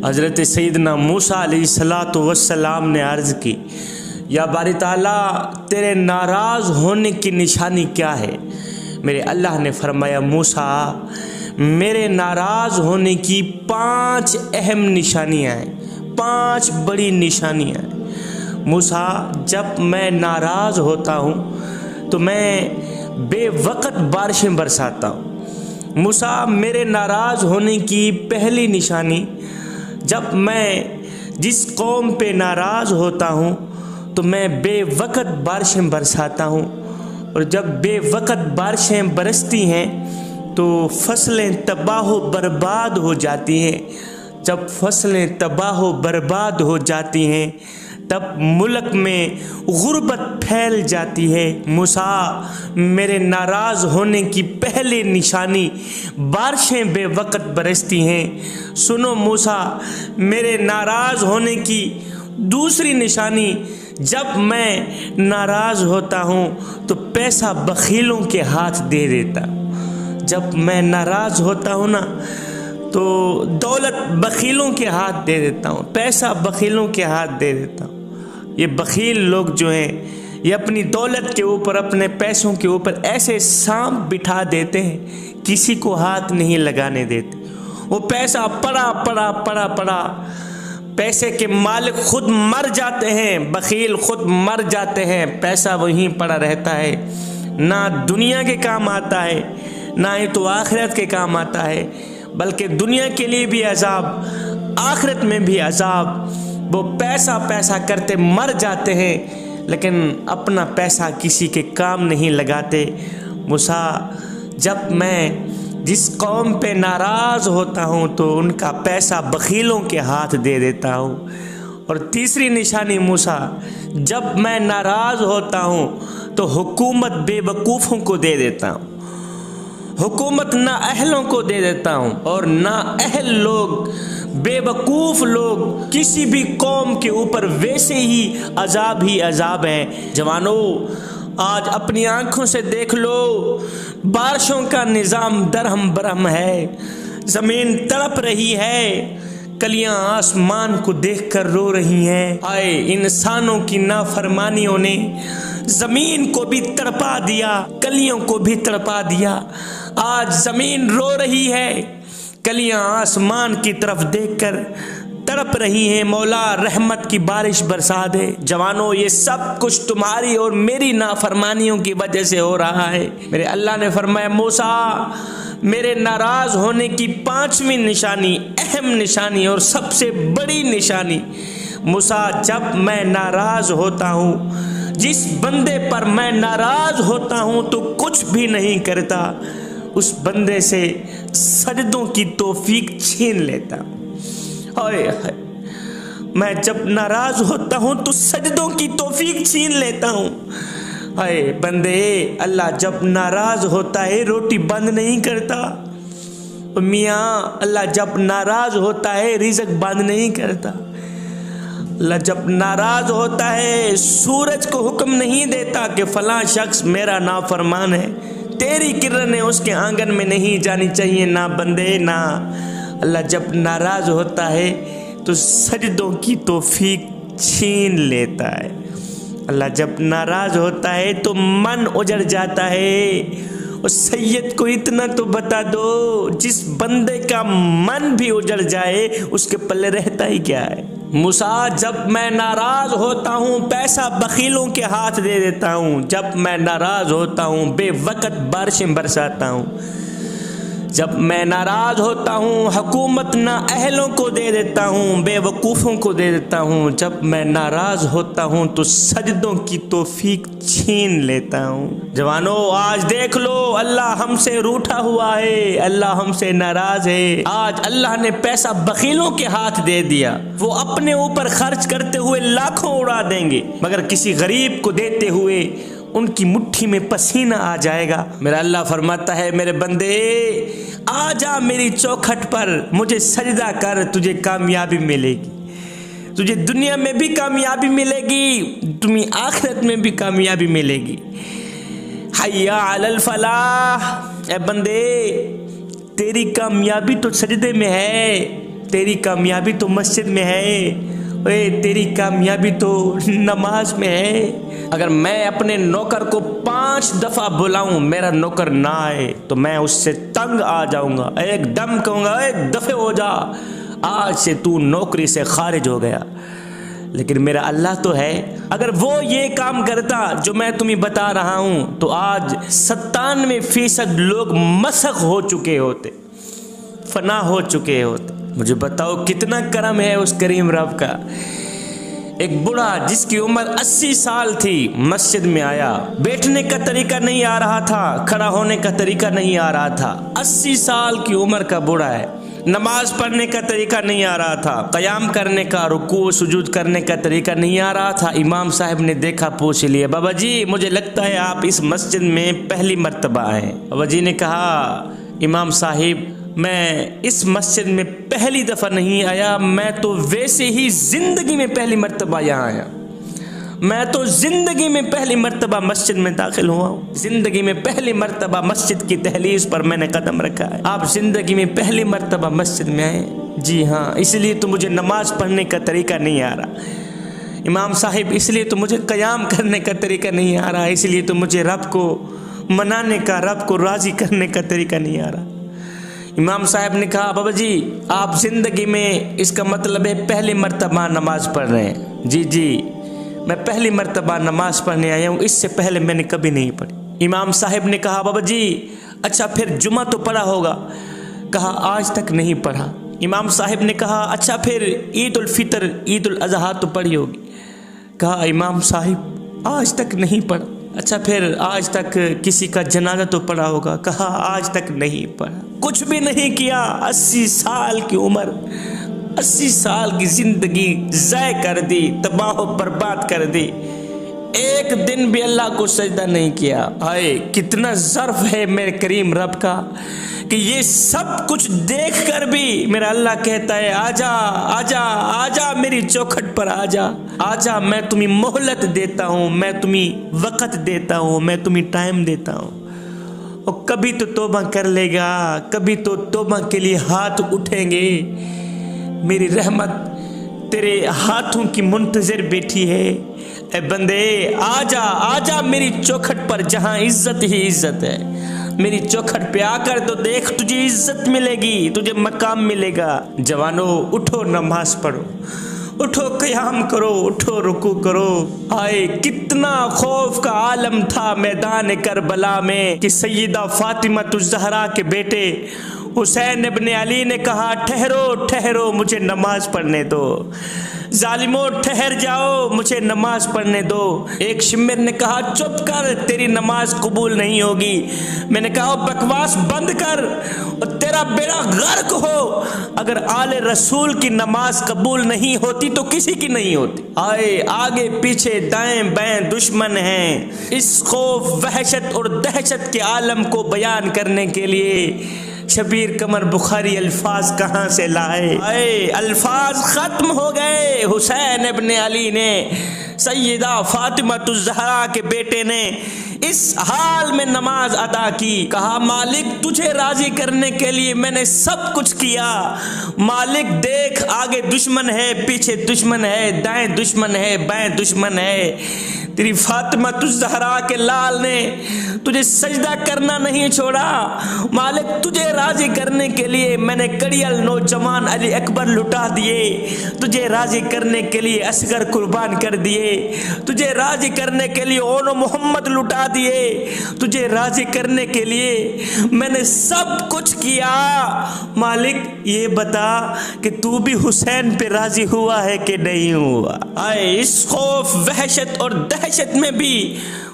حضرت سیدنا موسیٰ علیہ الصلاۃ والسلام نے عرض کی، یا باری تعالیٰ تیرے ناراض ہونے کی نشانی کیا ہے؟ میرے اللہ نے فرمایا، موسیٰ میرے ناراض ہونے کی 5 اہم نشانیاں ہیں، 5 بڑی نشانیاں ہیں۔ موسیٰ جب میں ناراض ہوتا ہوں تو میں بے وقت بارشیں برساتا ہوں۔ موسیٰ میرے ناراض ہونے کی پہلی نشانی، جب میں جس قوم پہ ناراض ہوتا ہوں تو میں بے وقت بارشیں برساتا ہوں، اور جب بے وقت بارشیں برستی ہیں تو فصلیں تباہ و برباد ہو جاتی ہیں۔ جب فصلیں تباہ و برباد ہو جاتی ہیں تب ملک میں غربت پھیل جاتی ہے۔ موسیٰ میرے ناراض ہونے کی پہلی نشانی بارشیں بے وقت برستی ہیں۔ سنو موسیٰ، میرے ناراض ہونے کی دوسری نشانی، جب میں ناراض ہوتا ہوں تو پیسہ بخیلوں کے ہاتھ دے دیتا ہوں۔ جب میں ناراض ہوتا ہوں نا تو دولت بخیلوں کے ہاتھ دے دیتا ہوں، پیسہ بخیلوں کے ہاتھ دے دیتا ہوں۔ یہ بخیل لوگ جو ہیں یہ اپنی دولت کے اوپر، اپنے پیسوں کے اوپر ایسے سانپ بٹھا دیتے ہیں، کسی کو ہاتھ نہیں لگانے دیتے۔ وہ پیسہ پڑا پیسے کے مالک خود مر جاتے ہیں، بخیل خود مر جاتے ہیں، پیسہ وہیں پڑا رہتا ہے، نہ دنیا کے کام آتا ہے نہ ہی تو آخرت کے کام آتا ہے، بلکہ دنیا کے لیے بھی عذاب، آخرت میں بھی عذاب۔ وہ پیسہ کرتے مر جاتے ہیں لیکن اپنا پیسہ کسی کے کام نہیں لگاتے۔ موسیٰ جب میں جس قوم پہ ناراض ہوتا ہوں تو ان کا پیسہ بخیلوں کے ہاتھ دے دیتا ہوں۔ اور تیسری نشانی موسیٰ، جب میں ناراض ہوتا ہوں تو حکومت بے وقوفوں کو دے دیتا ہوں، حکومت نا اہلوں کو دے دیتا ہوں، اور نا اہل لوگ، بے وقوف لوگ کسی بھی قوم کے اوپر ویسے ہی عذاب ہیں۔ جوانو، آج اپنی آنکھوں سے دیکھ لو، بارشوں کا نظام درہم برہم ہے، زمین تڑپ رہی ہے، کلیاں آسمان کو دیکھ کر رو رہی ہیں۔ آئے انسانوں کی نافرمانیوں نے زمین کو بھی تڑپا دیا، کلیوں کو بھی تڑپا دیا۔ آج زمین رو رہی ہے، کلیاں آسمان کی طرف دیکھ کر تڑپ رہی ہیں، مولا رحمت کی بارش برسا دے۔ جوانوں، یہ سب کچھ تمہاری اور میری نافرمانیوں کی وجہ سے ہو رہا ہے۔ میرے اللہ نے فرمایا، موسیٰ میرے ناراض ہونے کی 5ویں نشانی، اہم نشانی اور سب سے بڑی نشانی، موسیٰ جب میں ناراض ہوتا ہوں، جس بندے پر میں ناراض ہوتا ہوں تو کچھ بھی نہیں کرتا، اس بندے سے سجدوں کی توفیق چھین لیتا ہوں۔ میں جب ناراض ہوتا ہوں تو سجدوں کی توفیق چھین لیتا ہوں۔ اے بندے، اللہ جب ناراض ہوتا ہے روٹی بند نہیں کرتا۔ میاں، اللہ جب ناراض ہوتا ہے رزق بند نہیں کرتا۔ اللہ جب ناراض ہوتا ہے سورج کو حکم نہیں دیتا کہ فلاں شخص میرا نافرمان ہے، تیری کرنیں اس کے آنگن میں نہیں جانی چاہیے، نہ بندے نہ۔ اللہ جب ناراض ہوتا ہے تو سجدوں کی توفیق چھین لیتا ہے۔ اللہ جب ناراض ہوتا ہے تو من اجڑ جاتا ہے۔ اور سید کو اتنا تو بتا دو، جس بندے کا من بھی اجڑ جائے اس کے پلے رہتا ہی کیا ہے؟ موسیٰ جب میں ناراض ہوتا ہوں پیسہ بخیلوں کے ہاتھ دے دیتا ہوں، جب میں ناراض ہوتا ہوں بے وقت بارشیں برساتا ہوں، جب میں ناراض ہوتا ہوں حکومت نہ اہلوں کو دے دیتا ہوں، بے وقوفوں کو دے دیتا ہوں، جب میں ناراض ہوتا ہوں تو سجدوں کی توفیق چھین لیتا ہوں۔ جوانو، آج دیکھ لو، اللہ ہم سے روٹھا ہوا ہے، اللہ ہم سے ناراض ہے۔ آج اللہ نے پیسہ بخیلوں کے ہاتھ دے دیا، وہ اپنے اوپر خرچ کرتے ہوئے لاکھوں اڑا دیں گے، مگر کسی غریب کو دیتے ہوئے ان کی مٹھی میں پسینہ آ جائے گا۔ میرا اللہ فرماتا ہے، میرے بندے آ جا میری چوکھٹ پر، مجھے سجدہ کر، تجھے کامیابی ملے گی، تجھے دنیا میں بھی کامیابی ملے گی، تمہیں آخرت میں بھی کامیابی ملے گی۔ حی علی الفلاح، اے بندے تیری کامیابی تو سجدے میں ہے، تیری کامیابی تو مسجد میں ہے، تیری کامیابی تو نماز میں ہے۔ اگر میں اپنے نوکر کو 5 دفعہ بلاؤں میرا نوکر نہ آئے تو میں اس سے تنگ آ جاؤں گا، ایک دم کہوں گا ایک دفعہ ہو جا، آج سے تو نوکری سے خارج ہو گیا۔ لیکن میرا اللہ تو ہے، اگر وہ یہ کام کرتا جو میں تمہیں بتا رہا ہوں تو آج 97% لوگ مسخ ہو چکے ہوتے، فنا ہو چکے ہوتے۔ مجھے بتاؤ کتنا کرم ہے اس کریم رب کا۔ ایک بوڑھا جس کی عمر 80 سال تھی مسجد میں آیا، بیٹھنے کا طریقہ نہیں آ رہا تھا، کھڑا ہونے کا طریقہ نہیں آ رہا تھا، 80 سال کی عمر کا بوڑھا ہے، نماز پڑھنے کا طریقہ نہیں آ رہا تھا، قیام کرنے کا، رکوع سجود کرنے کا طریقہ نہیں آ رہا تھا۔ امام صاحب نے دیکھا، پوچھ لیا بابا جی مجھے لگتا ہے آپ اس مسجد میں پہلی مرتبہ آئے۔ بابا جی نے کہا امام صاحب میں اس مسجد میں پہلی دفعہ نہیں آیا، میں تو ویسے ہی زندگی میں پہلی مرتبہ یہاں آیا، میں تو زندگی میں پہلی مرتبہ مسجد میں داخل ہوا ہوں، زندگی میں پہلی مرتبہ مسجد کی دہلیز پر میں نے قدم رکھا ہے۔ آپ زندگی میں پہلی مرتبہ مسجد میں آئے؟ جی ہاں، اس لیے تو مجھے نماز پڑھنے کا طریقہ نہیں آ رہا۔ امام صاحب اس لیے تو مجھے قیام کرنے کا طریقہ نہیں آ رہا، اس لیے تو مجھے رب کو منانے کا، رب کو راضی کرنے کا طریقہ نہیں آ رہا۔ امام صاحب نے کہا بابا جی آپ زندگی میں، اس کا مطلب ہے پہلی مرتبہ نماز پڑھ رہے ہیں؟ جی جی میں پہلی مرتبہ نماز پڑھنے آیا ہوں، اس سے پہلے میں نے کبھی نہیں پڑھی۔ امام صاحب نے کہا بابا جی اچھا پھر جمعہ تو پڑھا ہوگا؟ کہا آج تک نہیں پڑھا۔ امام صاحب نے کہا اچھا پھر عید الفطر عید الاضحیٰ تو پڑھی ہوگی؟ کہا امام صاحب آج تک نہیں پڑھا۔ اچھا پھر آج تک کسی کا جنازہ تو پڑھا ہوگا؟ کہا آج تک نہیں پڑھا۔ کچھ بھی نہیں کیا، 80 سال کی عمر، 80 سال کی زندگی ضائع کر دی، تباہ و برباد کر دی، ایک دن بھی اللہ کو سجدہ نہیں کیا۔ آئے کتنا ظرف ہے میرے کریم رب کا کہ یہ سب کچھ دیکھ کر بھی میرا اللہ کہتا ہے آجا آجا آجا میری چوکھٹ پر آجا، آجا میں تمہیں مہلت دیتا ہوں، میں تمہیں وقت دیتا ہوں، میں تمہیں ٹائم دیتا ہوں۔ اور کبھی تو توبہ کر لے گا، کبھی تو توبہ کے لیے ہاتھ اٹھیں گے۔ میری رحمت تیرے ہاتھوں کی منتظر بیٹھی ہے، اے بندے آجا آجا میری چوکھٹ پر جہاں عزت ہی عزت ہے، میری چوکھٹ پہ آ کر تو دیکھ، تجھے عزت ملے گی، تجھے مقام ملے گا۔ جوانو اٹھو نماز پڑھو، اٹھو قیام کرو، اٹھو رکوع کرو۔ آئے کتنا خوف کا عالم تھا میدان کربلا میں کہ سیدہ فاطمہ الزہرا کے بیٹے حسین ابن علی نے کہا ٹھہرو ٹھہرو مجھے نماز پڑھنے دو، ظالموں ٹھہر جاؤ مجھے نماز پڑھنے دو۔ ایک شمر نے کہا چپ کر تیری نماز قبول نہیں ہوگی۔ میں نے کہا بکواس بند کر اور تیرا بیڑا غرق ہو، اگر آل رسول کی نماز قبول نہیں ہوتی تو کسی کی نہیں ہوتی۔ آئے آگے پیچھے دائیں بائیں دشمن ہیں، اس خوف وحشت اور دہشت کے عالم کو بیان کرنے کے لیے شبیر قمر بخاری الفاظ کہاں سے لائے؟ آئے الفاظ ختم ہو گئے۔ حسین ابن علی نے، سیدہ فاطمہ الزہرا کے بیٹے نے اس حال میں نماز ادا کی، کہا مالک تجھے راضی کرنے کے لیے میں نے سب کچھ کیا، مالک دیکھ آگے دشمن ہے، پیچھے دشمن ہے، دائیں دشمن ہے، بائیں دشمن ہے، تیری فاطمہ الزہرا کے لال نے تجھے سجدہ کرنا نہیں چھوڑا، مالک تجھے راضی کرنے کے لیے میں نے کڑیل نوجوان علی اکبر لٹا دیے، تجھے راضی کرنے کے لیے اصغر قربان کر دیے، تجھے راضی کرنے کے لیے اونو محمد لٹا دیے، تجھے راضی کرنے کے لیے میں نے سب کچھ کیا، مالک یہ بتا کہ تو بھی حسین پہ راضی ہوا ہے کہ نہیں ہوا؟ آئے اس خوف وحشت اور دہشت میں بھی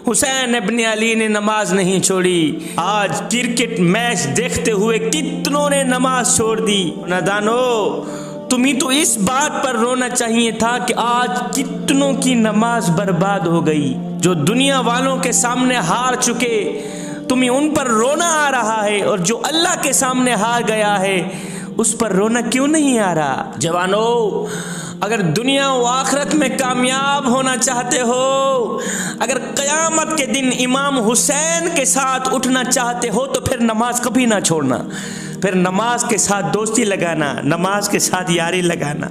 حسین ابن علی نے نماز نہیں چھوڑی۔ آج کرکٹ میچ دیکھتے ہوئے کتنوں نے نماز چھوڑ دی۔ نادانو تمہیں تو اس بات پر رونا چاہیے تھا کہ آج کتنوں کی نماز برباد ہو گئی، جو دنیا والوں کے سامنے ہار چکے تمہیں ان پر رونا آ رہا ہے، اور جو اللہ کے سامنے ہار گیا ہے اس پر رونا کیوں نہیں آ رہا؟ جوانو اگر دنیا و آخرت میں کامیاب ہونا چاہتے ہو، اگر قیامت کے دن امام حسین کے ساتھ اٹھنا چاہتے ہو تو پھر نماز کبھی نہ چھوڑنا، پھر نماز کے ساتھ دوستی لگانا، نماز کے ساتھ یاری لگانا۔